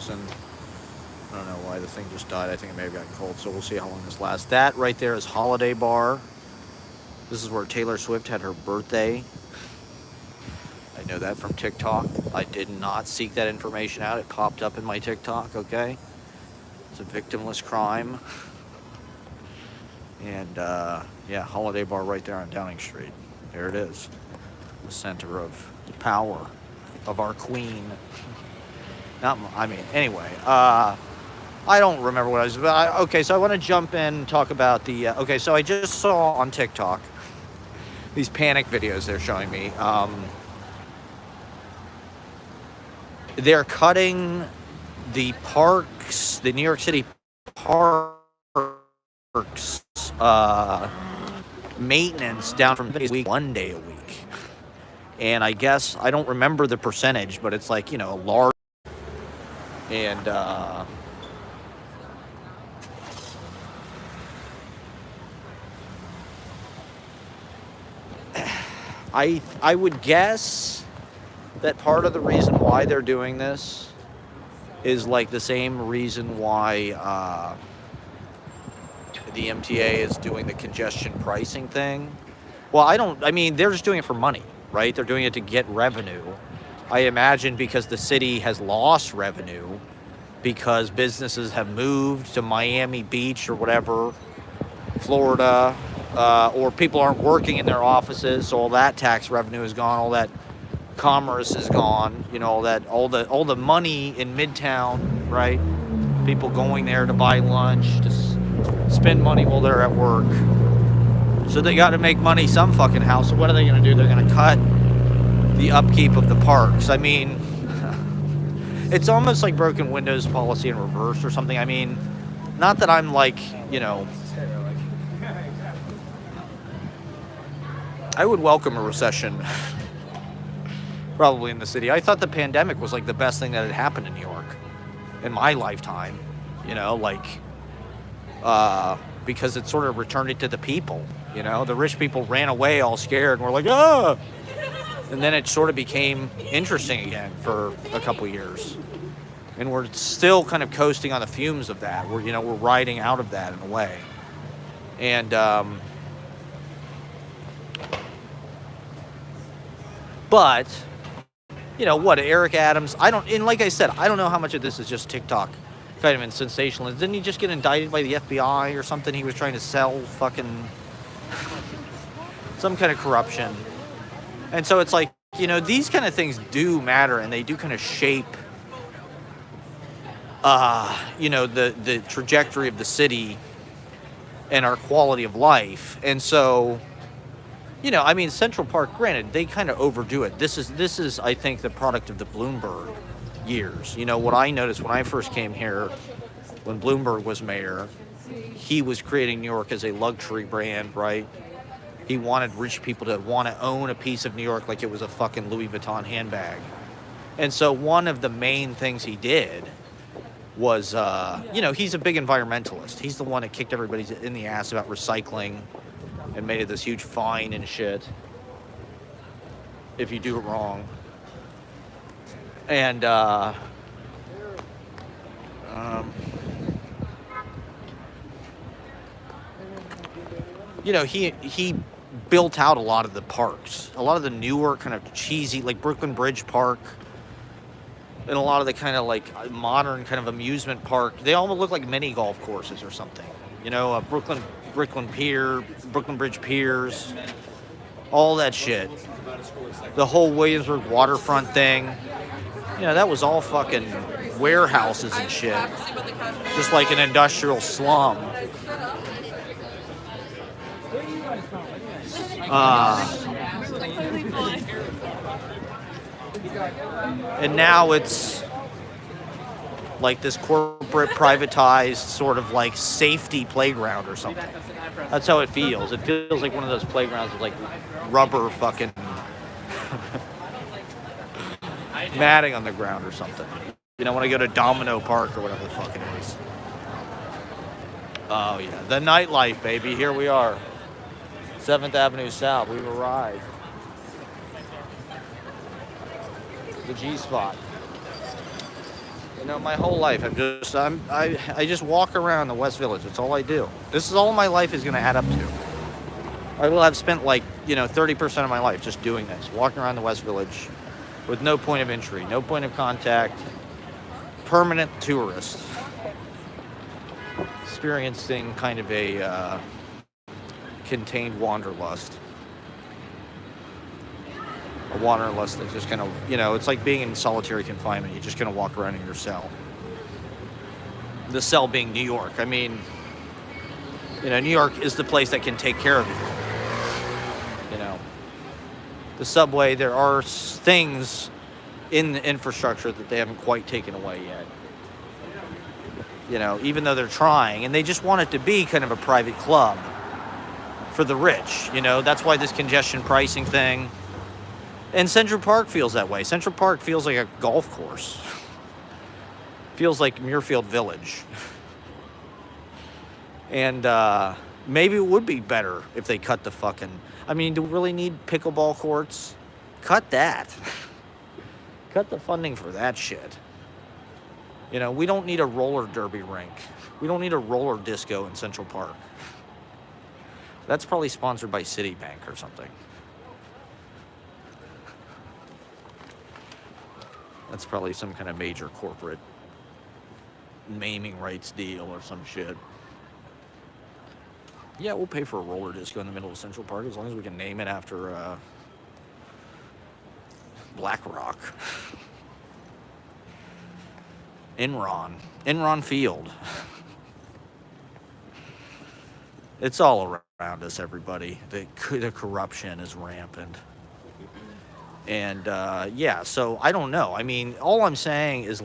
reason. I don't know why the thing just died. I think it may have gotten cold, so we'll see how long this lasts. That right there is Holiday Bar. This is where Taylor Swift had her birthday. I know that from TikTok. I did not seek that information out. It popped up in my TikTok, okay? It's a victimless crime. And, yeah, Holiday Bar right there on Downing Street. There it is. The center of power of our queen. Anyway, I don't remember what I was about. Okay, so I want to jump in and talk about the, okay, so I just saw on TikTok these panic videos they're showing me. They're cutting the parks, the New York City parks, maintenance down from a week, 1 day a week. And I guess, I don't remember the percentage, but it's like, a large, and, I would guess that part of the reason why they're doing this is like the same reason why the MTA is doing the congestion pricing thing. Well, they're just doing it for money, right? They're doing it to get revenue. I imagine because the city has lost revenue because businesses have moved to Miami Beach or whatever, Florida, or people aren't working in their offices, so all that tax revenue is gone, all that commerce is gone, all the money in Midtown, right? People going there to buy lunch, to spend money while they're at work. So they got to make money some fucking how. So what are they going to do? They're going to cut the upkeep of the parks. I mean, it's almost like broken windows policy in reverse or something. I mean, not that I'm like, I would welcome a recession probably in the city. I thought the pandemic was like the best thing that had happened in New York in my lifetime, because it sort of returned it to the people, the rich people ran away all scared and were like, ah, and then it sort of became interesting again for a couple years. And we're still kind of coasting on the fumes of that. We're riding out of that in a way. And, but, what, Eric Adams, and like I said, I don't know how much of this is just TikTok kind of sensationalist. Didn't he just get indicted by the FBI or something? He was trying to sell fucking some kind of corruption. And so it's like, these kind of things do matter, and they do kind of shape, the trajectory of the city and our quality of life. And so, Central Park, granted, they kind of overdo it. This is, I think, the product of the Bloomberg years. What I noticed when I first came here, when Bloomberg was mayor, he was creating New York as a luxury brand, right? He wanted rich people to want to own a piece of New York like it was a fucking Louis Vuitton handbag. And so one of the main things he did was, he's a big environmentalist. He's the one that kicked everybody in the ass about recycling and made it this huge fine and shit if you do it wrong. And, he built out a lot of the parks, a lot of the newer kind of cheesy, like Brooklyn Bridge Park, and a lot of the kind of like modern kind of amusement park. They all look like mini golf courses or something. Brooklyn Bridge Piers, all that shit. The whole Williamsburg waterfront thing. That was all fucking warehouses and shit. Just like an industrial slum. And now it's like this corporate privatized sort of like safety playground or something. That's how it feels. It feels like one of those playgrounds with like rubber fucking matting on the ground or something. When I go to Domino Park or whatever the fuck it is. Oh yeah, the nightlife, baby. Here we are. 7th Avenue South. We've arrived. The G spot. You know, my whole life, I just walk around the West Village. That's all I do. This is all my life is going to add up to. I will have spent 30% of my life just doing this, walking around the West Village with no point of entry, no point of contact, permanent tourist, experiencing kind of a contained wanderlust. A wanderlust that's just kind of, it's like being in solitary confinement. You're just going to walk around in your cell. The cell being New York. I mean, New York is the place that can take care of you. The subway, there are things in the infrastructure that they haven't quite taken away yet. Even though they're trying, and they just want it to be kind of a private club for the rich. That's why this congestion pricing thing. And Central Park feels that way. Central Park feels like a golf course. Feels like Muirfield Village. And maybe it would be better if they cut the fucking... I mean, do we really need pickleball courts? Cut that. Cut the funding for that shit. We don't need a roller derby rink. We don't need a roller disco in Central Park. That's probably sponsored by Citibank or something. That's probably some kind of major corporate naming rights deal or some shit. Yeah, we'll pay for a roller disco in the middle of Central Park as long as we can name it after BlackRock. Enron Field. It's all around us, everybody. The corruption is rampant. And, so I don't know. I mean, all I'm saying is,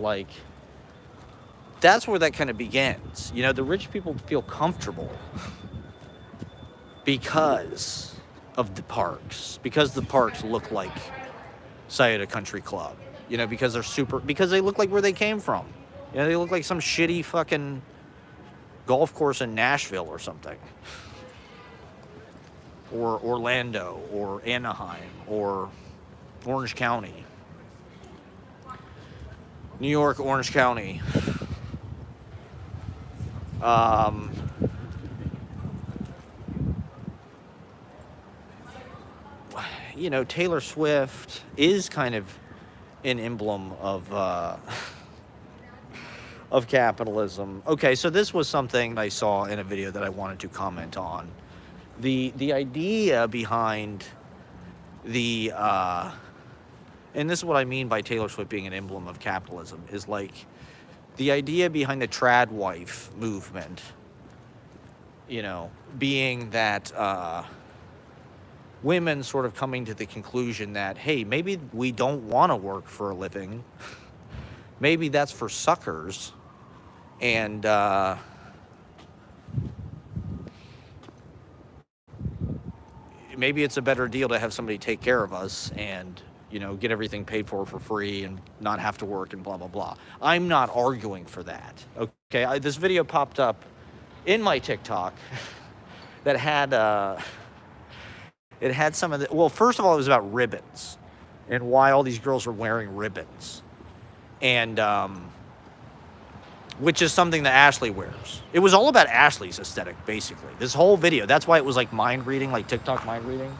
that's where that kind of begins. The rich people feel comfortable because of the parks. Because the parks look like Scioto Country Club. Because because they look like where they came from. They look like some shitty fucking golf course in Nashville or something. Or Orlando, or Anaheim, or Orange County. New York, Orange County. Taylor Swift is kind of an emblem of capitalism. Okay, so this was something I saw in a video that I wanted to comment on. The idea behind the and this is what I mean by Taylor Swift being an emblem of capitalism, is the idea behind the trad wife movement, being that women sort of coming to the conclusion that, hey, maybe we don't want to work for a living. Maybe that's for suckers. And maybe it's a better deal to have somebody take care of us and, get everything paid for free and not have to work and blah, blah, blah. I'm not arguing for that. Okay, this video popped up in my TikTok that had, it had some of the, well, first of all, it was about ribbons and why all these girls were wearing ribbons. And, which is something that Ashley wears. It was all about Ashley's aesthetic, basically. This whole video, that's why it was like mind reading, like TikTok mind reading.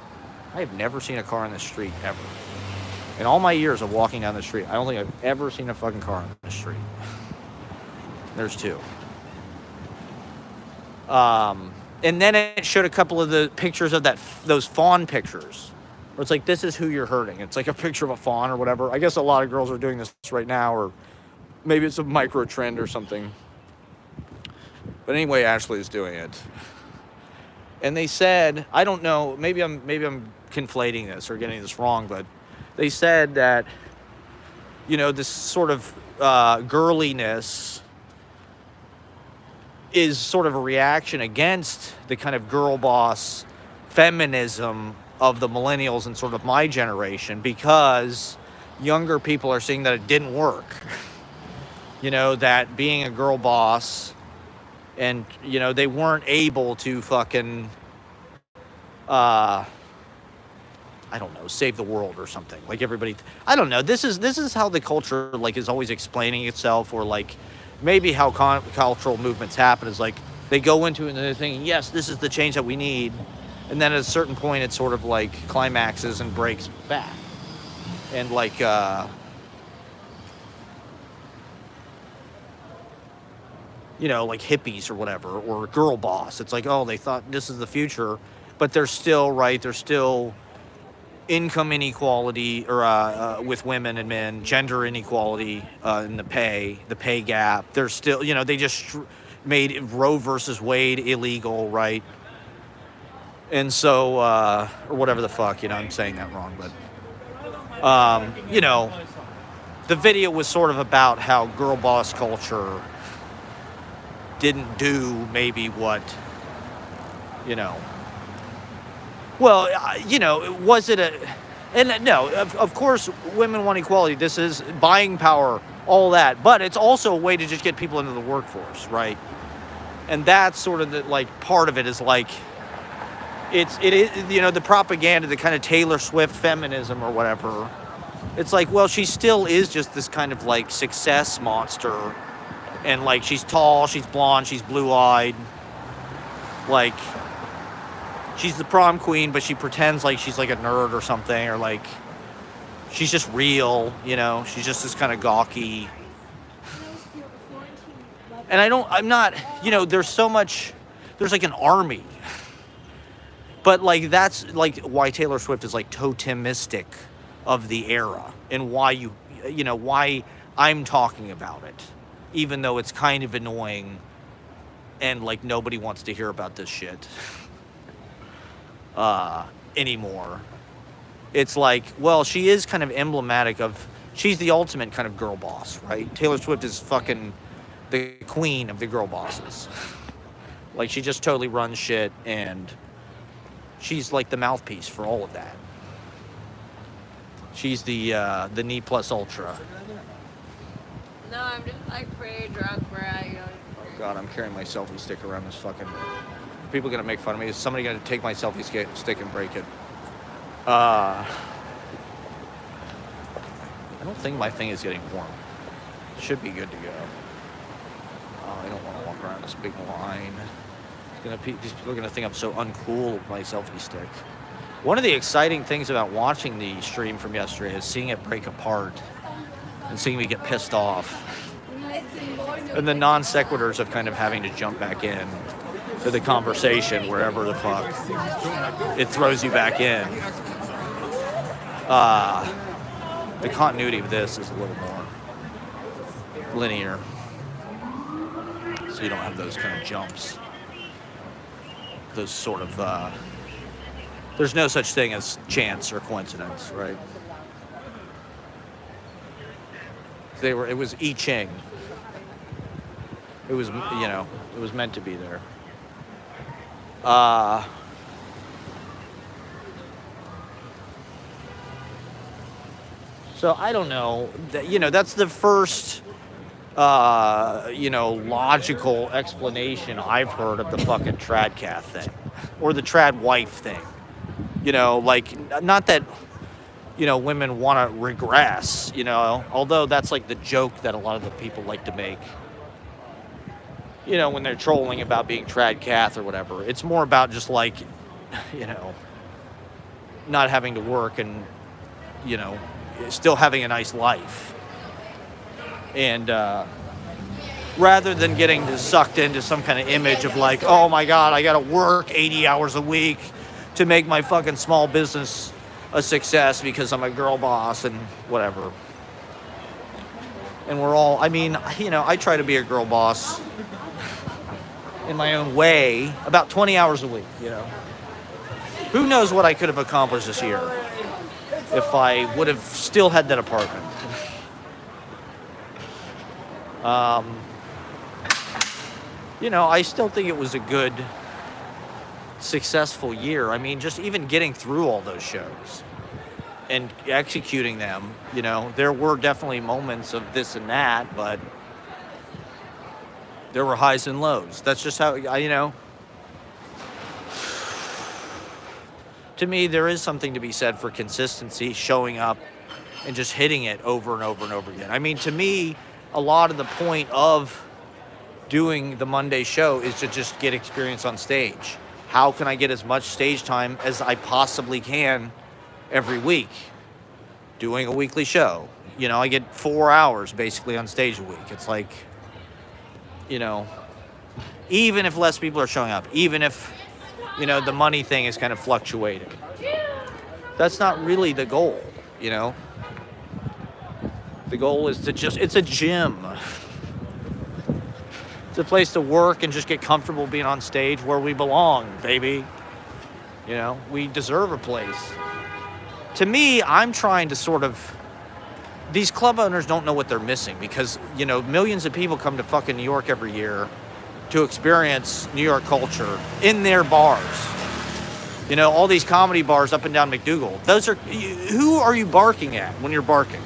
I have never seen a car on the street, ever. In all my years of walking down the street, I don't think I've ever seen a fucking car on the street. There's two. And then it showed a couple of the pictures of those fawn pictures. Where it's like, this is who you're hurting. It's like a picture of a fawn or whatever. I guess a lot of girls are doing this right now, or maybe it's a micro trend or something. But anyway, Ashley's doing it. And they said, I don't know, maybe I'm conflating this or getting this wrong, but they said that, this sort of girliness is sort of a reaction against the kind of girl boss feminism of the millennials and sort of my generation, because younger people are seeing that it didn't work. That being a girl boss and, they weren't able to fucking I don't know, save the world or something. Like everybody, I don't know. This is how the culture like is always explaining itself, or like maybe how cultural movements happen is like they go into it and they're thinking, yes, this is the change that we need, and then at a certain point, it sort of like climaxes and breaks back, and like. You know, like hippies or whatever, or girl boss. It's like, oh, they thought this is the future, but they're still right. There's still income inequality, or with women and men, gender inequality in the pay gap. There's still, you know, they just made Roe versus Wade illegal, right? And so, or whatever the fuck, you know, I'm saying that wrong, but, you know, the video was sort of about how girl boss culture didn't do maybe what, you know, well, you know, was it and no, of course, women want equality. This is buying power, all that, but it's also a way to just get people into the workforce, right? And that's sort of the, like, part of it is like, it is, you know, the propaganda, the kind of Taylor Swift feminism or whatever. It's like, well, she still is just this kind of like success monster. And, like, she's tall, she's blonde, she's blue-eyed. Like, she's the prom queen, but she pretends like she's, like, a nerd or something. Or, like, she's just real, you know? She's just this kind of gawky. And I'm not, you know, there's like, an army. But, like, that's, like, why Taylor Swift is, like, totemistic of the era. And why you know, why I'm talking about it. Even though it's kind of annoying and like nobody wants to hear about this shit anymore. It's like, well, she is kind of emblematic of, she's the ultimate kind of girl boss, right? Taylor Swift is fucking the queen of the girl bosses. Like, she just totally runs shit, and she's like the mouthpiece for all of that. She's the knee plus ultra. No, I'm just like pretty drunk where I go. Oh God, I'm carrying my selfie stick around this fucking. People gonna make fun of me. Is somebody gonna take my selfie stick and break it? I don't think my thing is getting warm. It should be good to go. I don't want to walk around this big line. These people are gonna think I'm so uncool with my selfie stick. One of the exciting things about watching the stream from yesterday is seeing it break apart. And seeing me get pissed off. And the non sequiturs of kind of having to jump back in to the conversation wherever the fuck it throws you back in. The continuity of this is a little more linear. So you don't have those kind of jumps. Those sort of, there's no such thing as chance or coincidence, right? It was I Ching. It was, you know, it was meant to be there. So I don't know, you know, that's the first, you know, logical explanation I've heard of the fucking tradcath thing, or the trad wife thing. You know, like, not that, you know, women want to regress, you know, although that's like the joke that a lot of the people like to make, you know, when they're trolling about being tradcath or whatever. It's more about just like, you know, not having to work and, you know, still having a nice life. And rather than getting sucked into some kind of image of like, oh my God, I got to work 80 hours a week to make my fucking small business a success because I'm a girl boss and whatever. And we're all, I mean, you know, I try to be a girl boss in my own way, about 20 hours a week, you know. Who knows what I could have accomplished this year if I would have still had that apartment. You know, I still think it was a good, successful year. I mean, just even getting through all those shows and executing them, you know, there were definitely moments of this and that, but there were highs and lows. That's just how, you know, to me, there is something to be said for consistency, showing up and just hitting it over and over and over again. I mean, to me, a lot of the point of doing the Monday show is to just get experience on stage. How can I get as much stage time as I possibly can every week? Doing a weekly show. You know, I get 4 hours basically on stage a week. It's like, you know, even if less people are showing up, even if, you know, the money thing is kind of fluctuating, that's not really the goal, you know? The goal is to just, it's a gym. It's a place to work and just get comfortable being on stage where we belong, baby. You know, we deserve a place. To me, I'm trying to sort of, these club owners don't know what they're missing because, you know, millions of people come to fucking New York every year to experience New York culture in their bars. You know, all these comedy bars up and down McDougal. Those are, who are you barking at when you're barking?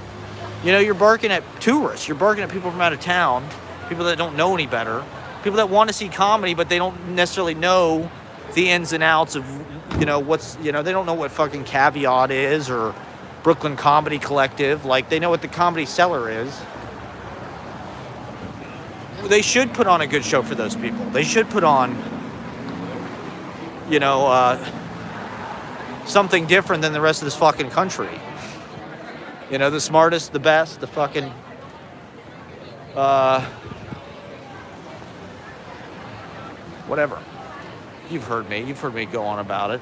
You know, you're barking at tourists. You're barking at people from out of town, people that don't know any better, people that want to see comedy, but they don't necessarily know the ins and outs of, you know, what's, you know, they don't know what fucking Caveat is or Brooklyn Comedy Collective. Like, they know what the Comedy Cellar is. They should put on a good show for those people. They should put on, you know, something different than the rest of this fucking country. You know, the smartest, the best, the fucking, whatever. You've heard me go on about it.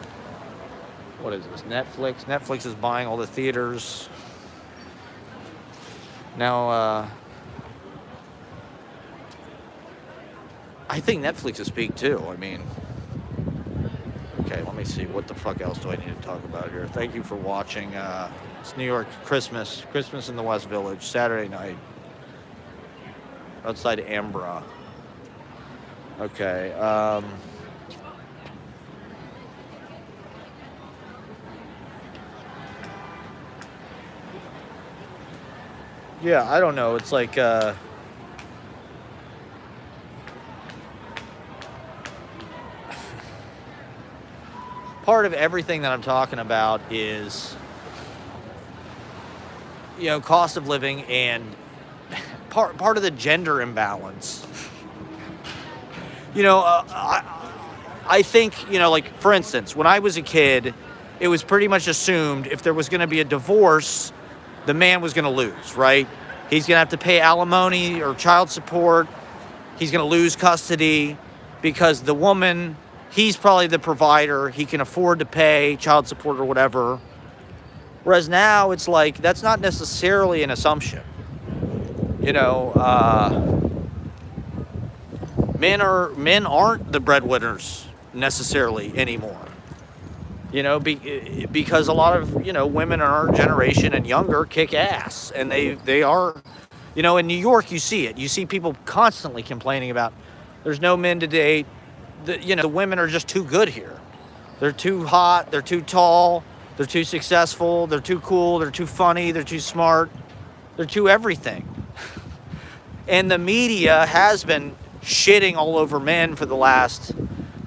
What is this, Netflix? Netflix is buying all the theaters. Now, I think Netflix is big too. I mean, okay, let me see. What the fuck else do I need to talk about here? Thank you for watching. It's New York Christmas in the West Village, Saturday night, outside Ambra. Okay. Yeah, I don't know. It's like, part of everything that I'm talking about is, you know, cost of living and part of the gender imbalance. You know, I think, you know, like, for instance, when I was a kid, it was pretty much assumed if there was going to be a divorce, the man was going to lose, right? He's going to have to pay alimony or child support. He's going to lose custody because the woman, he's probably the provider. He can afford to pay child support or whatever. Whereas now it's like, that's not necessarily an assumption. You know, men aren't the breadwinners necessarily anymore. You know, because a lot of, you know, women in our generation and younger kick ass. And they are, you know, in New York, you see it. You see people constantly complaining about there's no men to date. You know, the women are just too good here. They're too hot. They're too tall. They're too successful. They're too cool. They're too funny. They're too smart. They're too everything. And the media has been shitting all over men for the last,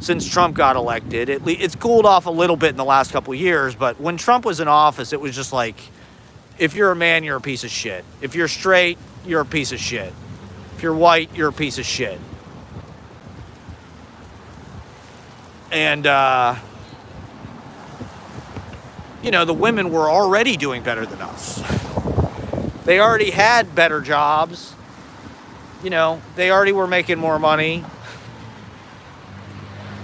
since Trump got elected. It's cooled off a little bit in the last couple of years, but when Trump was in office, it was just like, if you're a man, you're a piece of shit. If you're straight, you're a piece of shit. If you're white, you're a piece of shit. And, you know, the women were already doing better than us. They already had better jobs. You know, they already were making more money.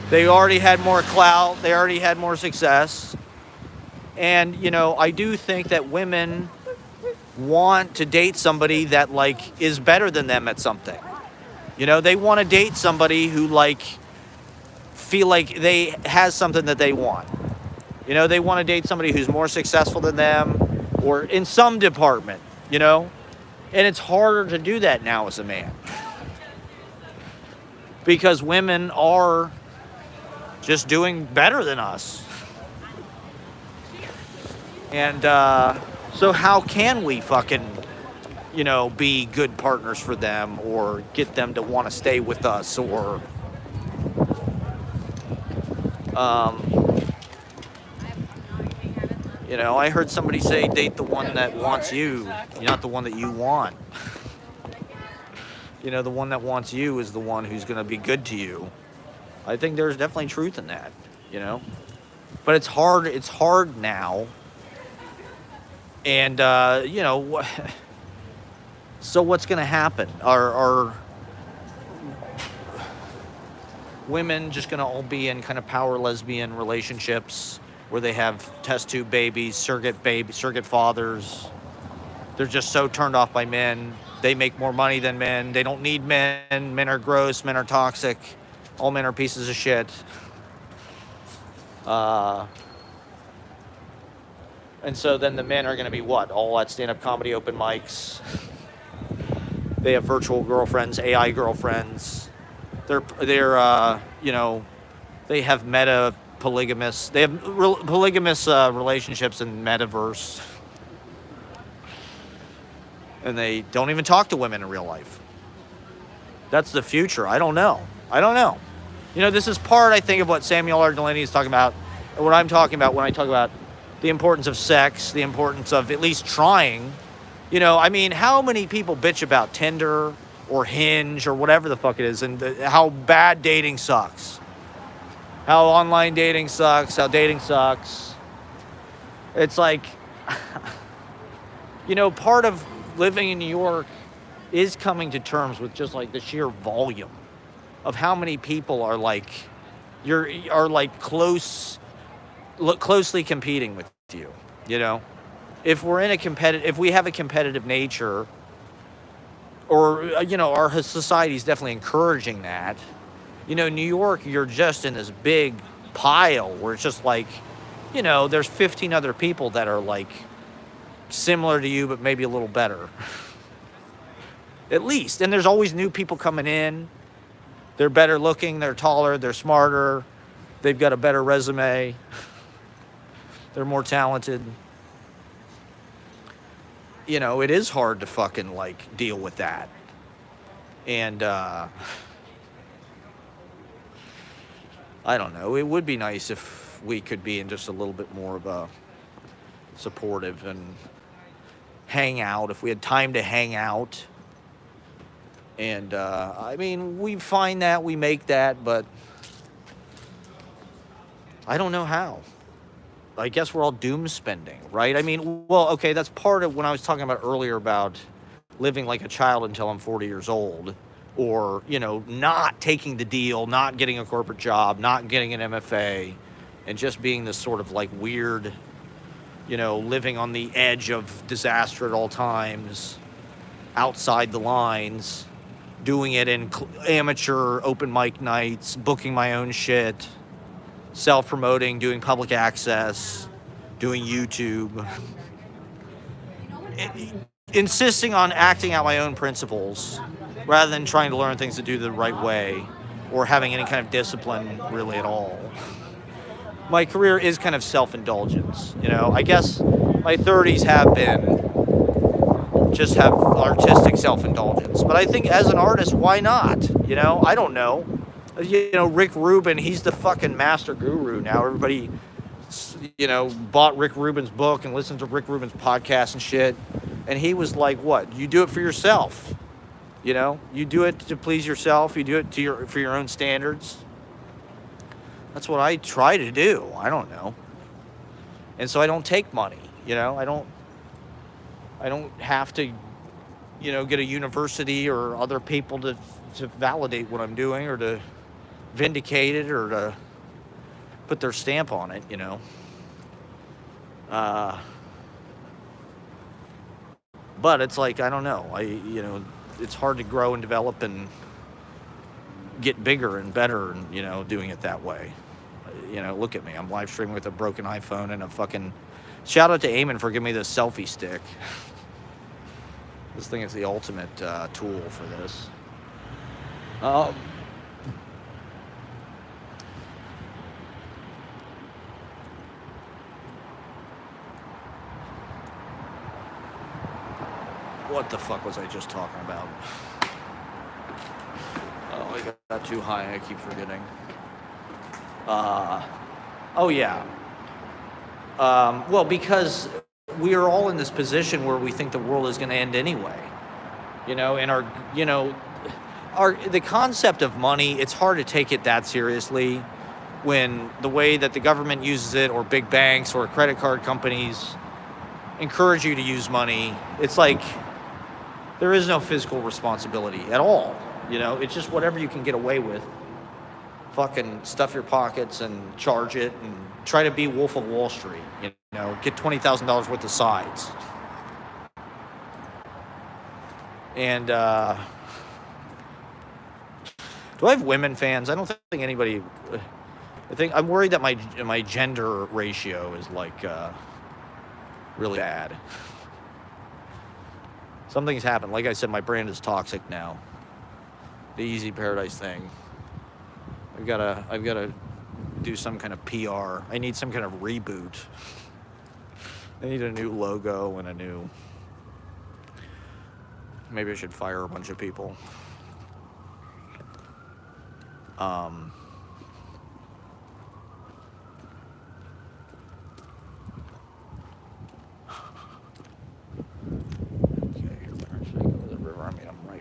They already had more clout. They already had more success. And, you know, I do think that women want to date somebody that, like, is better than them at something. You know, they want to date somebody who, like, feel like they has something that they want. You know, they want to date somebody who's more successful than them or in some department, you know? And it's harder to do that now as a man. Because women are just doing better than us. And so how can we fucking, you know, be good partners for them or get them to want to stay with us or You know, I heard somebody say date the one that wants you, not the one that you want. You know, the one that wants you is the one who's going to be good to you. I think there's definitely truth in that, you know. But it's hard. It's hard now. And you know, so what's going to happen? Are women just going to all be in kind of power lesbian relationships where they have test tube babies, surrogate fathers? They're just so turned off by men. They make more money than men. They don't need men. Men are gross. Men are toxic. All men are pieces of shit. And so then the men are going to be what? All at stand-up comedy open mics. They have virtual girlfriends, AI girlfriends. They're you know, they have meta polygamous. They have polygamous relationships in metaverse. And they don't even talk to women in real life. That's the future. I don't know. You know, this is part, I think, of what Samuel R. Delaney is talking about, or what I'm talking about when I talk about the importance of sex, the importance of at least trying. You know, I mean, how many people bitch about Tinder or Hinge or whatever the fuck it is, and how bad dating sucks, how online dating sucks, how dating sucks. It's like, you know, part of living in New York is coming to terms with just like the sheer volume of how many people are like, closely competing with you. You know, if we have a competitive nature, or you know, our society is definitely encouraging that. You know, New York, you're just in this big pile where it's just like, you know, there's 15 other people that are like similar to you, but maybe a little better. At least. And there's always new people coming in. They're better looking, they're taller, they're smarter, they've got a better resume, they're more talented. You know, it is hard to fucking like deal with that. And I don't know, it would be nice if we could be in just a little bit more of a supportive and hang out, if we had time to hang out. And I mean, we find that, we make that, but I don't know how. I guess we're all doom spending, right? I mean, well, okay, that's part of when I was talking about earlier about living like a child until I'm 40 years old, or, you know, not taking the deal, not getting a corporate job, not getting an MFA, and just being this sort of like weird, you know, living on the edge of disaster at all times, outside the lines, doing it in amateur open mic nights, booking my own shit, self-promoting, doing public access, doing YouTube, insisting on acting out my own principles rather than trying to learn things to do the right way or having any kind of discipline really at all. My career is kind of self-indulgence, you know. I guess my 30s have been just have artistic self-indulgence. But I think as an artist, why not? You know, I don't know. You know, Rick Rubin, he's the fucking master guru now. Everybody, you know, bought Rick Rubin's book and listened to Rick Rubin's podcast and shit. And he was like, what? You do it for yourself. You know, you do it to please yourself. You do it for your own standards. That's what I try to do. I don't know. And so I don't take money, you know. I don't have to, you know, get a university or other people to validate what I'm doing or to vindicate it or to put their stamp on it, you know. But it's like, I don't know. You know, it's hard to grow and develop and get bigger and better and, you know, doing it that way. You know, look at me. I'm live streaming with a broken iPhone and a fucking... Shout out to Eamon for giving me this selfie stick. This thing is the ultimate tool for this. What the fuck was I just talking about? Oh, I got too high. I keep forgetting. Oh, yeah. Well, because we are all in this position where we think the world is going to end anyway. And the concept of money, it's hard to take it that seriously when the way that the government uses it, or big banks or credit card companies encourage you to use money. It's like there is no physical responsibility at all. It's just whatever you can get away with. Fucking stuff your pockets and charge it and try to be Wolf of Wall Street. Get $20,000 worth of sides. And do I have women fans? I don't think anybody. I'm worried that my gender ratio is like really bad. Something's happened. Like I said, my brand is toxic now. The Easy Paradise thing. I've gotta do some kind of PR. I need some kind of reboot. I need a new logo and maybe I should fire a bunch of people.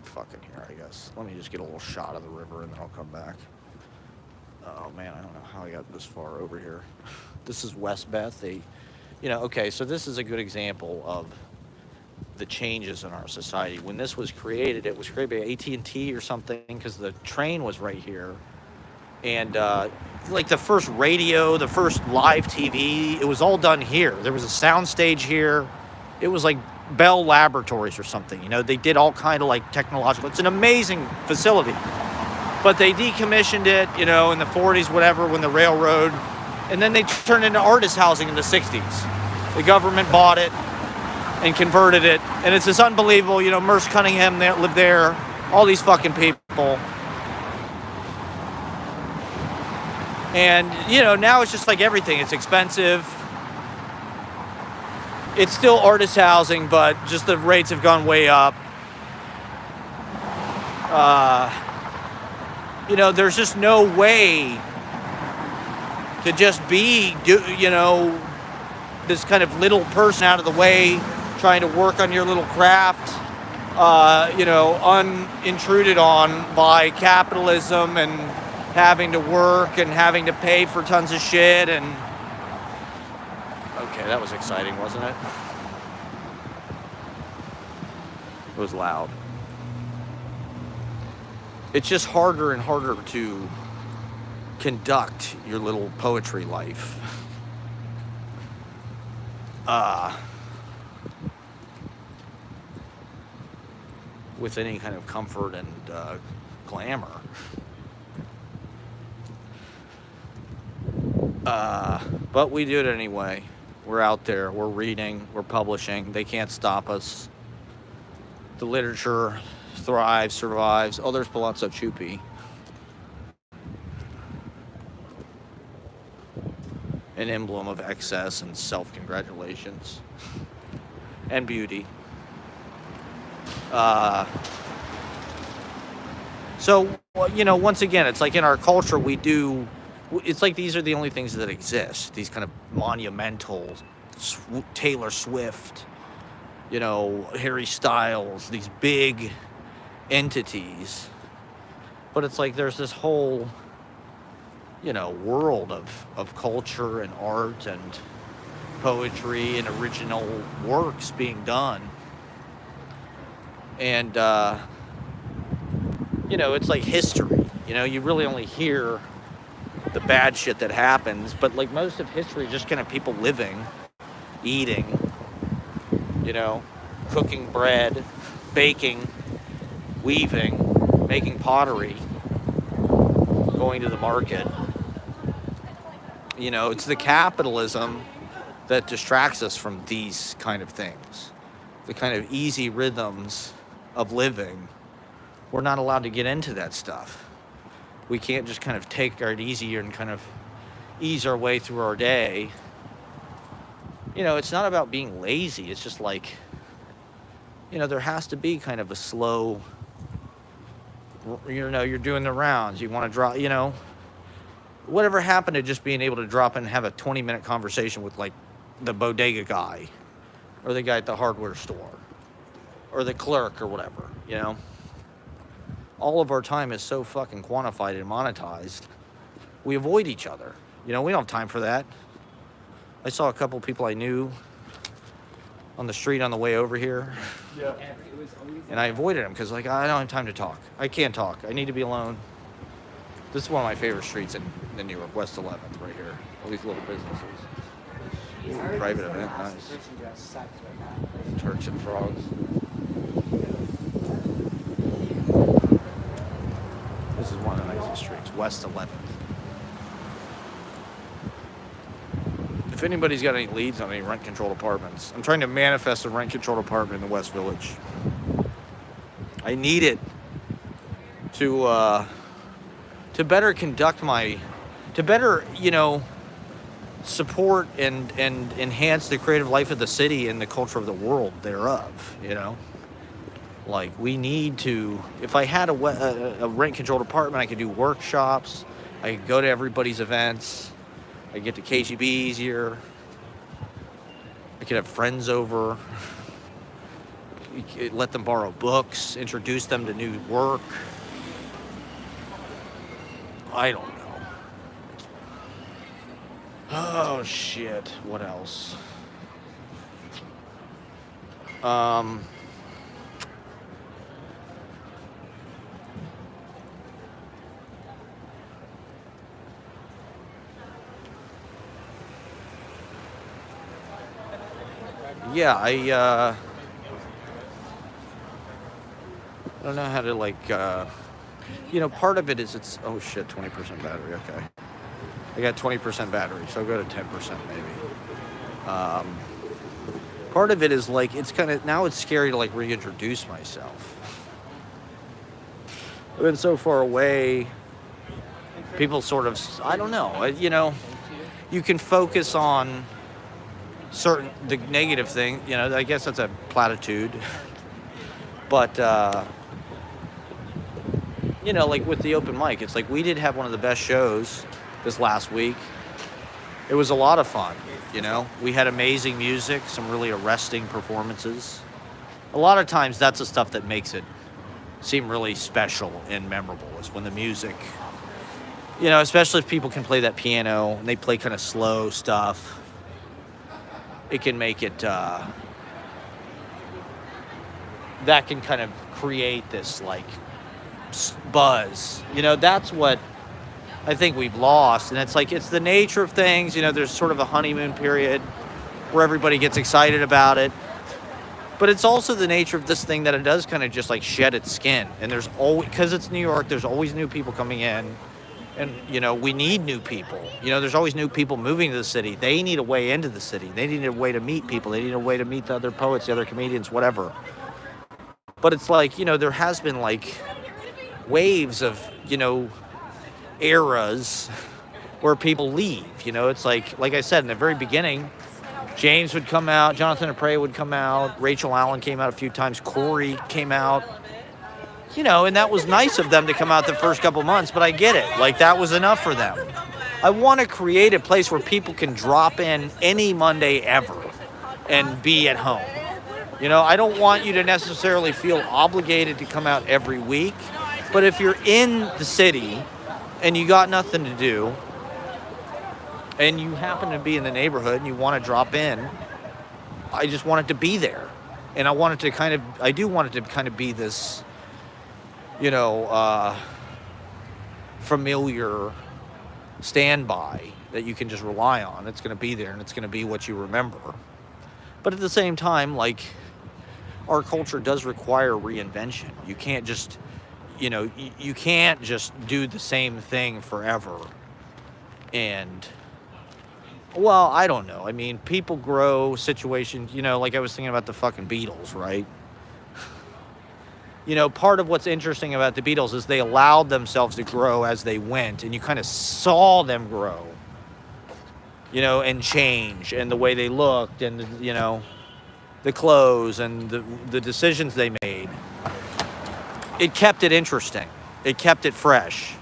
Fucking here, I guess. Let me just get a little shot of the river and then I'll come back. Oh man, I don't know how I got this far over here. This is West Beth. Okay, so this is a good example of the changes in our society. When this was created, it was created by AT&T or something, because the train was right here. And like the first radio, the first live TV, it was all done here. There was a sound stage here. It was like Bell Laboratories or something. They did all kind of like technological. It's an amazing facility. But they decommissioned it, in the 40s, whatever, when the railroad. And then they turned it into artist housing in the 60s. The government bought it and converted it. And it's this unbelievable, Merce Cunningham lived there. All these fucking people. And, now it's just like everything. It's expensive. It's still artist housing, but just the rates have gone way up. There's just no way to just be, this kind of little person out of the way, trying to work on your little craft, unintruded on by capitalism and having to work and having to pay for tons of shit. And okay, that was exciting, wasn't it? It was loud. It's just harder and harder to conduct your little poetry life. With any kind of comfort and glamour. But we do it anyway. We're out there, we're reading, we're publishing. They can't stop us. The literature thrives, survives. Oh, there's Palazzo Chupi. An emblem of excess and self-congratulations. And beauty. So, once again, it's like in our culture it's like these are the only things that exist. These kind of monumental, Taylor Swift, Harry Styles, these big entities. But it's like there's this whole, world of culture and art and poetry and original works being done. And, it's like history. You really only hear the bad shit that happens, but like most of history is just kind of people living, eating, cooking bread, baking, weaving, making pottery, going to the market. It's the capitalism that distracts us from these kind of things, the kind of easy rhythms of living. We're not allowed to get into that stuff. We can't just kind of take it easy and kind of ease our way through our day. It's not about being lazy. It's just like, there has to be kind of a slow, you're doing the rounds. You want to drop, whatever happened to just being able to drop in and have a 20-minute conversation with like the bodega guy, or the guy at the hardware store, or the clerk, or whatever, you know? All of our time is so fucking quantified and monetized. We avoid each other. You know, we don't have time for that. I saw a couple people I knew on the street on the way over here. Yeah. And I avoided them because, like, I don't have time to talk. I can't talk. I need to be alone. This is one of my favorite streets in New York, West 11th, right here. All these little businesses. Ooh, private event, nice. Turks and frogs. This is one of the nicest streets, West 11th. If anybody's got any leads on any rent-controlled apartments, I'm trying to manifest a rent-controlled apartment in the West Village. I need it to better conduct to better, you know, support and enhance the creative life of the city and the culture of the world thereof, you know? Like, we need to, if I had a rent-controlled apartment, I could do workshops, I could go to everybody's events, I could get to KGB easier, I could have friends over, let them borrow books, introduce them to new work. I don't know. Oh, shit. What else? Yeah, I don't know how to, like, you know, part of it is it's, oh shit, 20% battery, okay. I got 20% battery, so I'll go to 10% maybe. Part of it is, like, it's kind of, now it's scary to, like, reintroduce myself. I've been so far away, people sort of, I don't know, you know, you can focus on the negative thing, you know, I guess that's a platitude, but, you know, like with the open mic, it's like we did have one of the best shows this last week. It was a lot of fun, you know. We had amazing music, some really arresting performances. A lot of times that's the stuff that makes it seem really special and memorable, is when the music, you know, especially if people can play that piano and they play kind of slow stuff, it can make it, that can kind of create this, like, buzz. You know, that's what I think we've lost. And it's like, it's the nature of things. You know, there's sort of a honeymoon period where everybody gets excited about it. But it's also the nature of this thing that it does kind of just, like, shed its skin. And there's always, because it's New York, there's always new people coming in. And, you know, we need new people. You know, there's always new people moving to the city. They need a way into the city. They need a way to meet people. They need a way to meet the other poets, the other comedians, whatever. But it's like, you know, there has been, like, waves of, you know, eras where people leave. You know, it's like I said, in the very beginning, James would come out, Jonathan Aprea would come out, Rachel Allen came out a few times, Corey came out. You know, and that was nice of them to come out the first couple months, but I get it. Like, that was enough for them. I want to create a place where people can drop in any Monday ever and be at home. You know, I don't want you to necessarily feel obligated to come out every week, but if you're in the city and you got nothing to do and you happen to be in the neighborhood and you want to drop in, I just want it to be there. And I do want it to kind of be this, you know, familiar standby that you can just rely on. It's going to be there and it's going to be what you remember. But at the same time, like, our culture does require reinvention. You can't just, you know, you can't just do the same thing forever. And, well, I don't know. I mean, people grow, situations, you know, like I was thinking about the fucking Beatles, right? You know, part of what's interesting about the Beatles is they allowed themselves to grow as they went, and you kind of saw them grow, you know, and change, and the way they looked, and, you know, the clothes, and the decisions they made. It kept it interesting. It kept it fresh.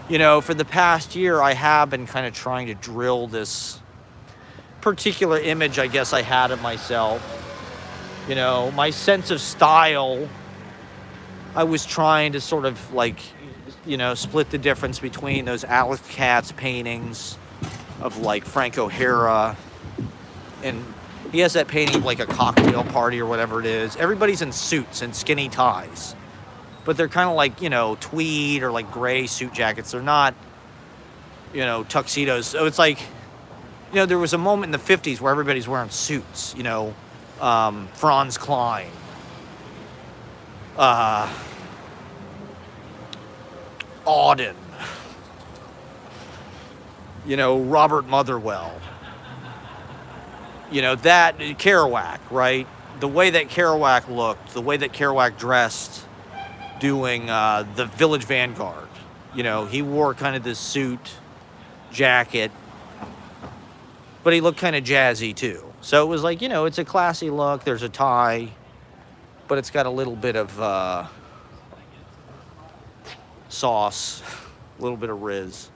You know, for the past year, I have been kind of trying to drill this particular image I guess I had of myself. You know, my sense of style, I was trying to sort of like, you know, split the difference between those Alex Katz paintings of like Frank O'Hara, and he has that painting of like a cocktail party or whatever it is. Everybody's in suits and skinny ties, but they're kind of like, you know, tweed or like gray suit jackets. They're not, you know, tuxedos. So it's like, you know, there was a moment in the 50s where everybody's wearing suits, you know, Franz Klein, Auden, you know, Robert Motherwell, you know, that Kerouac, right? The way that Kerouac looked, the way that Kerouac dressed doing the Village Vanguard, you know, he wore kind of this suit jacket, but he looked kind of jazzy too. So it was like, you know, it's a classy look. There's a tie, but it's got a little bit of sauce, a little bit of Riz.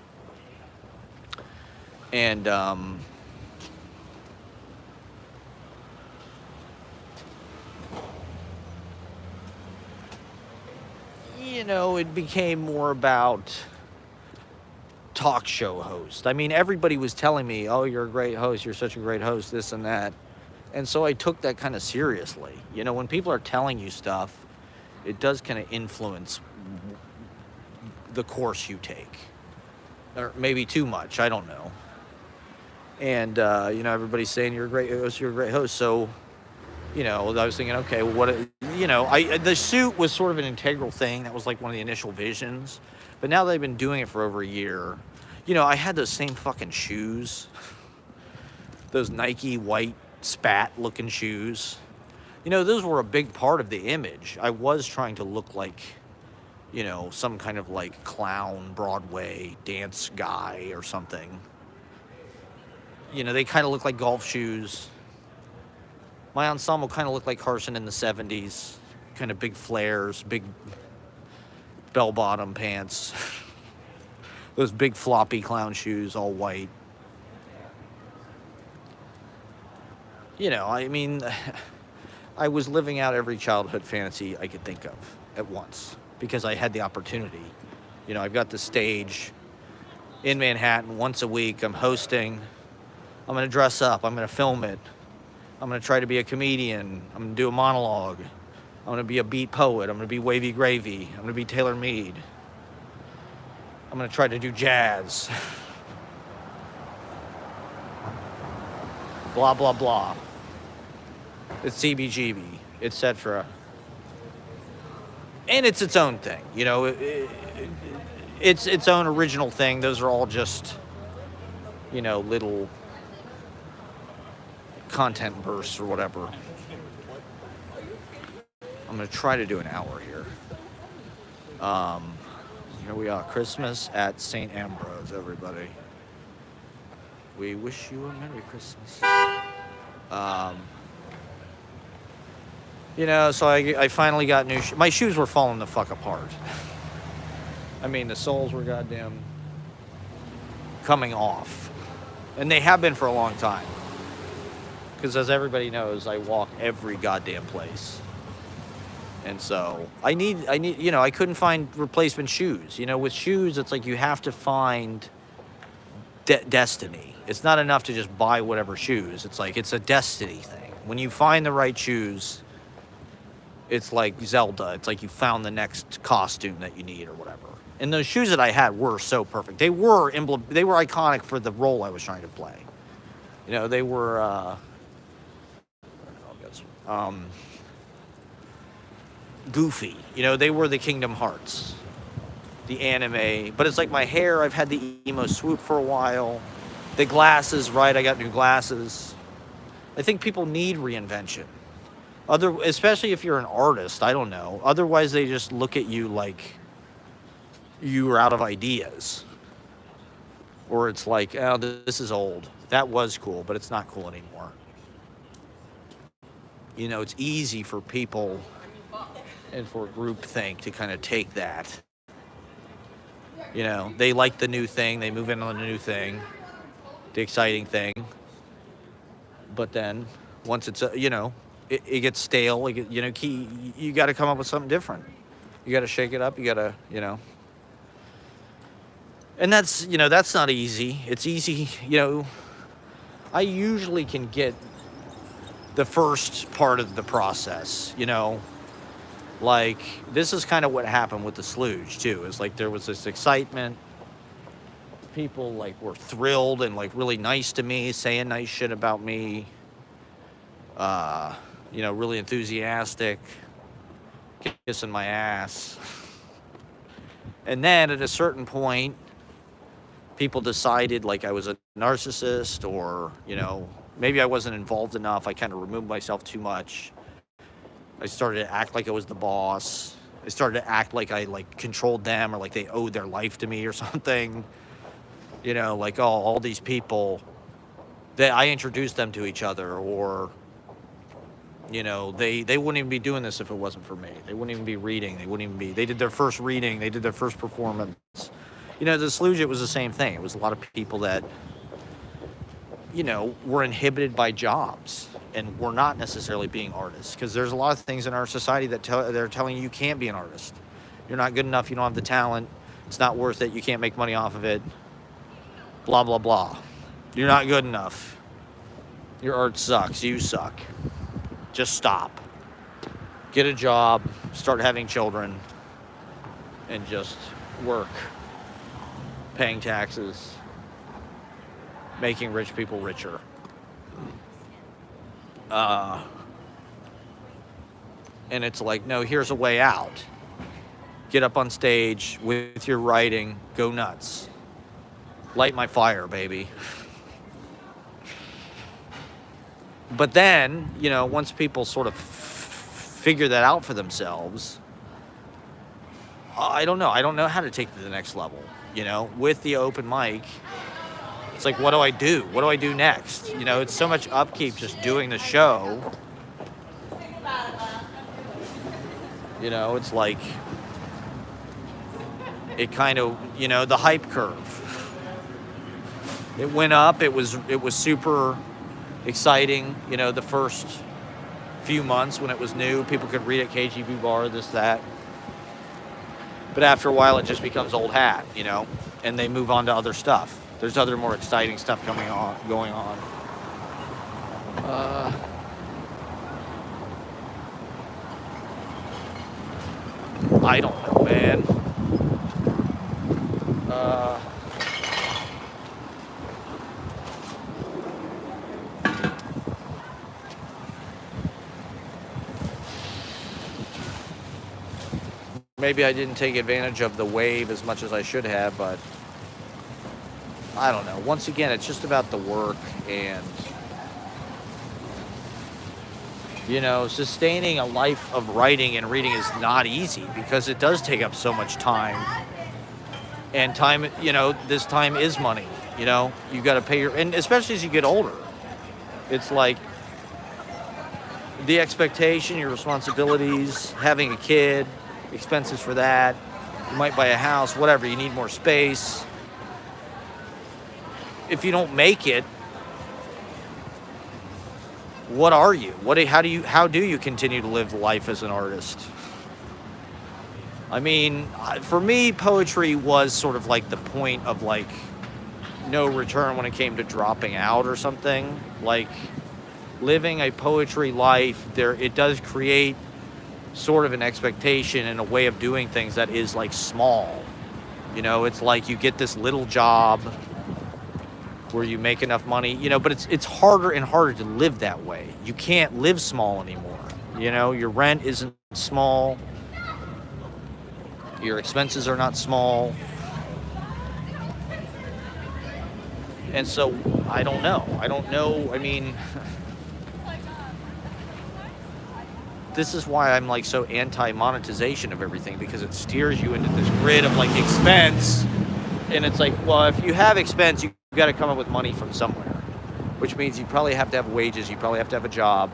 And you know, it became more about talk show host. I mean, everybody was telling me, oh, you're a great host, you're such a great host, this and that. And so I took that kind of seriously. You know, when people are telling you stuff, it does kind of influence the course you take. Or maybe too much, I don't know. And, you know, everybody's saying you're a great host, you're a great host. So, you know, I was thinking, okay, well, what, you know, the suit was sort of an integral thing. That was like one of the initial visions. But now that I've been doing it for over a year, you know, I had those same fucking shoes, those Nike white spat looking shoes. You know, those were a big part of the image. I was trying to look like, you know, some kind of like clown Broadway dance guy or something. You know, they kind of look like golf shoes. My ensemble kind of looked like Carson in the 70s. Kind of big flares, big bell-bottom pants. Those big floppy clown shoes, all white. You know, I mean, I was living out every childhood fantasy I could think of at once because I had the opportunity. You know, I've got the stage in Manhattan once a week. I'm hosting. I'm going to dress up. I'm going to film it. I'm going to try to be a comedian. I'm going to do a monologue. I'm going to be a beat poet. I'm going to be Wavy Gravy. I'm going to be Taylor Mead. I'm going to try to do jazz. Blah, blah, blah. It's CBGB, etc. And it's its own thing. You know, it's its own original thing. Those are all just, you know, little content bursts or whatever. I'm going to try to do an hour here. Here we are, Christmas at St. Ambrose, everybody. We wish you a Merry Christmas. You know, so I finally got new shoes. My shoes were falling the fuck apart. I mean, the soles were goddamn coming off. And they have been for a long time. Because as everybody knows, I walk every goddamn place. And so I need, you know, I couldn't find replacement shoes. You know, with shoes, it's like you have to find destiny. It's not enough to just buy whatever shoes. It's like, it's a destiny thing. When you find the right shoes, it's like Zelda. It's like you found the next costume that you need or whatever. And those shoes that I had were so perfect. They were iconic for the role I was trying to play. You know, they were, Goofy. You know, they were the Kingdom Hearts, the anime. But it's like my hair, I've had the emo swoop for a while. The glasses, right? I got new glasses. I think people need reinvention. Especially if you're an artist, I don't know. Otherwise, they just look at you like you are out of ideas. Or it's like, oh, this is old. That was cool, but it's not cool anymore. You know, it's easy for people and for groupthink to kind of take that. You know, they like the new thing. They move in on the new thing, the exciting thing. But then once it's, it gets stale. You got to come up with something different. You got to shake it up. You got to, and that's not easy. It's easy, I usually can get the first part of the process, like this is kind of what happened with the Slooge too. Is like there was this excitement. People like were thrilled and like really nice to me, saying nice shit about me. Really enthusiastic, kissing my ass. And then at a certain point, people decided like I was a narcissist, or, maybe I wasn't involved enough. I kind of removed myself too much. I started to act like I was the boss. I started to act like I like controlled them, or like they owed their life to me or something. Like, oh, all these people that I introduced them to each other, or, they wouldn't even be doing this if it wasn't for me. They wouldn't even be reading. They did their first reading. They did their first performance. The Slooge, it was the same thing. It was a lot of people that, were inhibited by jobs and were not necessarily being artists. Because there's a lot of things in our society that they're telling you can't be an artist. You're not good enough. You don't have the talent. It's not worth it. You can't make money off of it. Blah, blah, blah. You're not good enough. Your art sucks. You suck. Just stop. Get a job. Start having children. And just work. Paying taxes. Making rich people richer. And it's like, no, here's a way out. Get up on stage with your writing. Go nuts. Light my fire, baby. But then, once people sort of figure that out for themselves, I don't know. I don't know how to take it to the next level. With the open mic, it's like, what do I do? What do I do next? It's so much upkeep just doing the show. It's like, it kind of, the hype curve. It went up. It was super exciting. The first few months when it was new, people could read at KGB bar, this, that. But after a while, it just becomes old hat, and they move on to other stuff. There's other more exciting stuff going on. I don't know, man. Maybe I didn't take advantage of the wave as much as I should have, but I don't know. Once again, it's just about the work, and, sustaining a life of writing and reading is not easy because it does take up so much time. And time, this time is money. You got to pay and especially as you get older, it's like the expectation, your responsibilities, having a kid, expenses for that. You might buy a house, whatever. You need more space. If you don't make it, what are you? How do you continue to live life as an artist? I mean, for me, poetry was sort of like the point of like no return when it came to dropping out or something. Like living a poetry life, it does create sort of an expectation and a way of doing things that is like small. It's like you get this little job where you make enough money, but it's harder and harder to live that way. You can't live small anymore. Your rent isn't small. Your expenses are not small. And so I don't know. I mean, this is why I'm like so anti-monetization of everything, because it steers you into this grid of like expense. And it's like, well, if you have expense, you got to come up with money from somewhere, which means you probably have to have wages. You probably have to have a job.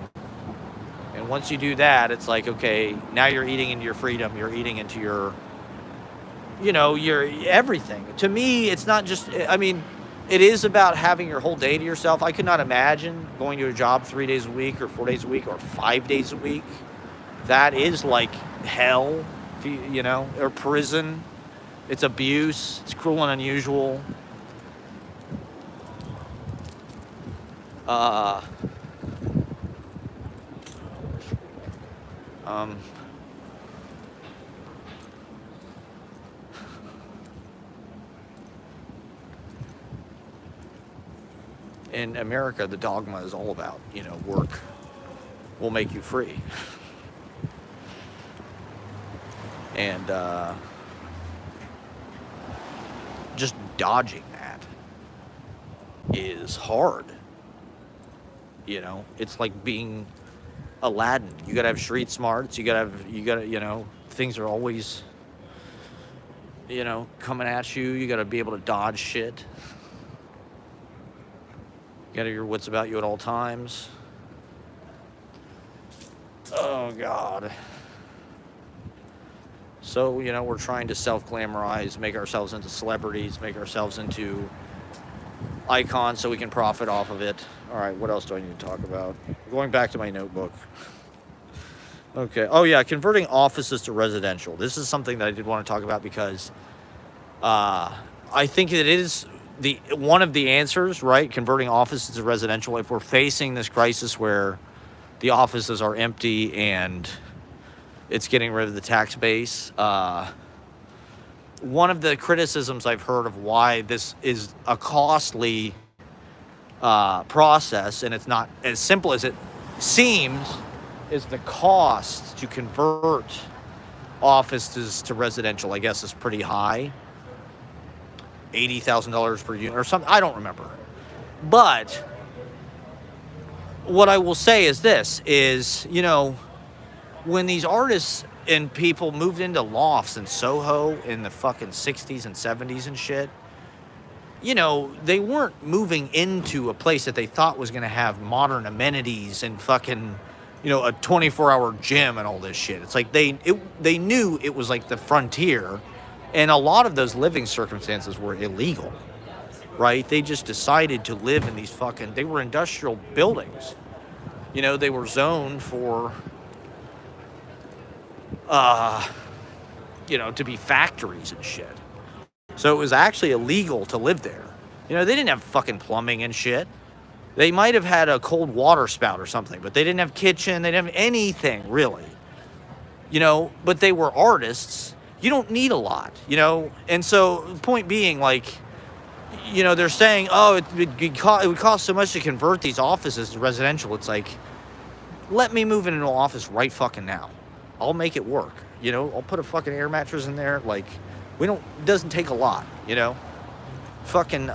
And once you do that, it's like, okay, now you're eating into your freedom. You're eating into your, your everything. To me, it's not just, I mean, it is about having your whole day to yourself. I could not imagine going to a job 3 days a week or 4 days a week or 5 days a week. That is like hell, you know, or prison. It's abuse. It's cruel and unusual. In America, the dogma is all about, you know, work will make you free. And just dodging that is hard. You know, it's like being Aladdin. You gotta have street smarts. You gotta, you know, things are always, you know, coming at you. You gotta be able to dodge shit. You gotta have your wits about you at all times. Oh, God. So, you know, we're trying to self-glamorize, make ourselves into celebrities, make ourselves into icons so we can profit off of it. All right, what else do I need to talk about? Going back to my notebook. Okay. Oh, yeah, converting offices to residential. This is something that I did want to talk about because I think it is one of the answers, right? Converting offices to residential. If we're facing this crisis where the offices are empty and it's getting rid of the tax base. One of the criticisms I've heard of why this is a costly process, and it's not as simple as it seems, is the cost to convert offices to residential, I guess, is pretty high. $80,000 per unit or something. I don't remember. But what I will say is this, is, you know, when these artists and people moved into lofts in Soho in the fucking 60s and 70s and shit, you know, they weren't moving into a place that they thought was going to have modern amenities and fucking, you know, a 24-hour gym and all this shit. It's like they knew it was like the frontier, and a lot of those living circumstances were illegal, right? They just decided to live in these fucking, they were industrial buildings. You know, they were zoned for, you know, to be factories and shit. So it was actually illegal to live there. You know, they didn't have fucking plumbing and shit. They might have had a cold water spout or something, but they didn't have kitchen. They didn't have anything, really. You know, but they were artists. You don't need a lot, you know? And so, the point being, like, you know, they're saying, oh, it would cost so much to convert these offices to residential. It's like, let me move into an office right fucking now. I'll make it work, you know? I'll put a fucking air mattress in there. Like, it doesn't take a lot, you know? Fucking,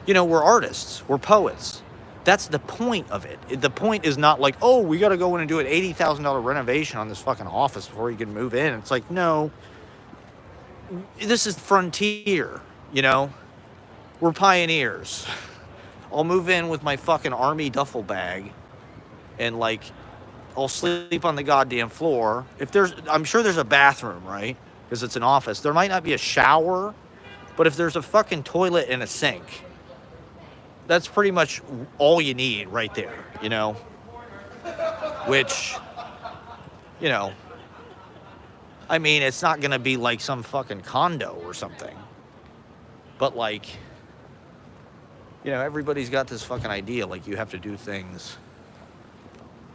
you know, we're artists, we're poets. That's the point of it. The point is not like, oh, we got to go in and do an $80,000 renovation on this fucking office before you can move in. It's like, no, this is frontier, you know? We're pioneers. I'll move in with my fucking army duffel bag and, like, I'll sleep on the goddamn floor. I'm sure there's a bathroom, right? Because it's an office. There might not be a shower, but if there's a fucking toilet and a sink, that's pretty much all you need right there, you know? Which, you know, I mean, it's not going to be like some fucking condo or something. But, like, you know, everybody's got this fucking idea, like, you have to do things.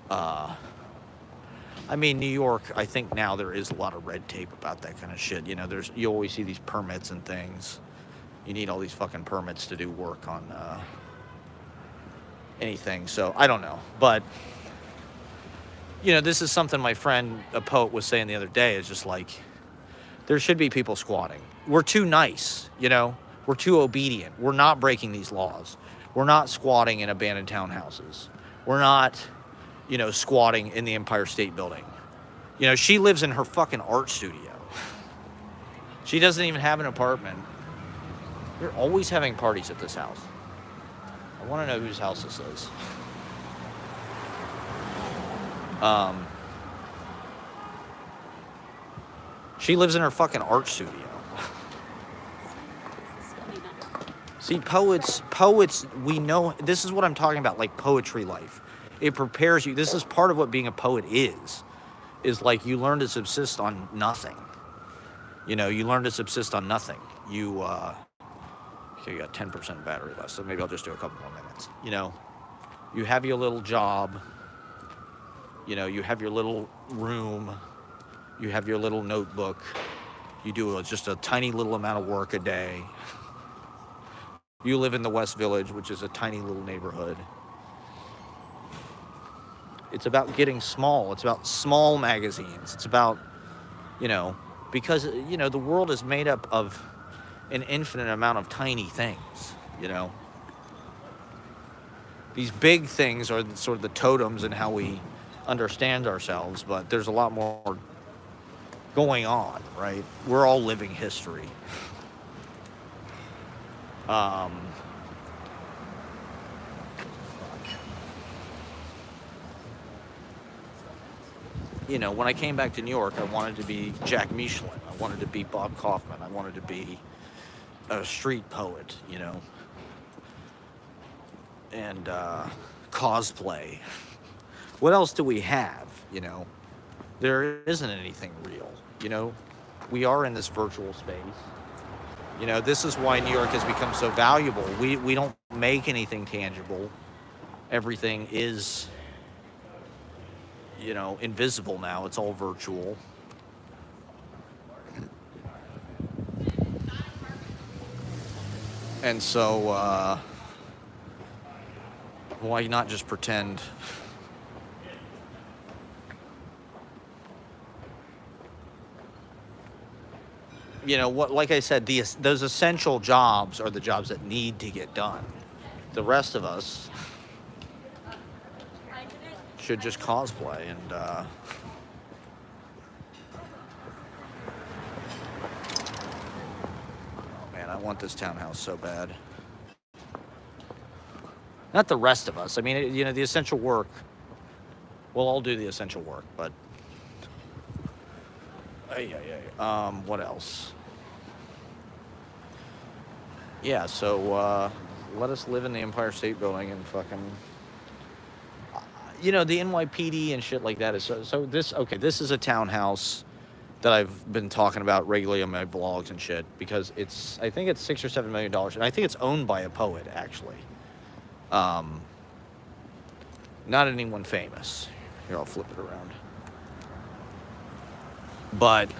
I mean, New York, I think now there is a lot of red tape about that kind of shit. You know, you always see these permits and things. You need all these fucking permits to do work on anything. So, I don't know. But, you know, this is something my friend, a poet, was saying the other day. It's just like, there should be people squatting. We're too nice, you know? We're too obedient. We're not breaking these laws. We're not squatting in abandoned townhouses. We're not, you know, squatting in the Empire State Building. You know, she lives in her fucking art studio. She doesn't even have an apartment. You're always having parties at this house. I want to know whose house this is. Um, she lives in her fucking art studio. See, poets, we know, this is what I'm talking about, like poetry life. It prepares you. This is part of what being a poet is like you learn to subsist on nothing. You know, you learn to subsist on nothing. Okay, you got 10% battery left, so maybe I'll just do a couple more minutes. You know, you have your little job, you know, you have your little room, you have your little notebook, you do just a tiny little amount of work a day. You live in the West Village, which is a tiny little neighborhood. It's about getting small. It's about small magazines. It's about, you know, because, you know, the world is made up of an infinite amount of tiny things, you know. These big things are sort of the totems in how we understand ourselves, but there's a lot more going on, right? We're all living history. You know, when I came back to New York, I wanted to be Jack Michelin. I wanted to be Bob Kaufman. I wanted to be a street poet, you know, and cosplay. What else do we have, you know? There isn't anything real, you know? We are in this virtual space. You know, this is why New York has become so valuable. We don't make anything tangible. Everything is, you know, invisible now. It's all virtual. And so, why not just pretend? You know, what? Like I said, those essential jobs are the jobs that need to get done. The rest of us should just cosplay and, man, I want this townhouse so bad. Not the rest of us. I mean, you know, the essential work. We'll all do the essential work, but what else? Yeah, so let us live in the Empire State Building and fucking, you know, the NYPD and shit like that is so this. Okay, this is a townhouse that I've been talking about regularly on my vlogs and shit because I think it's $6 or $7 million, and I think it's owned by a poet actually. Not anyone famous. Here, I'll flip it around. But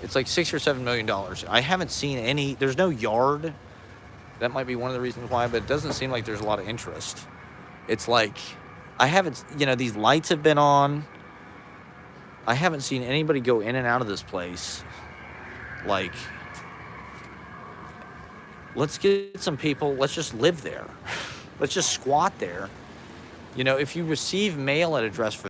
it's like $6 or $7 million. I haven't seen any. There's no yard. That might be one of the reasons why, but it doesn't seem like there's a lot of interest. It's like I haven't. You know, these lights have been on. I haven't seen anybody go in and out of this place. Like, let's get some people. Let's just live there. Let's just squat there. You know, if you receive mail at address for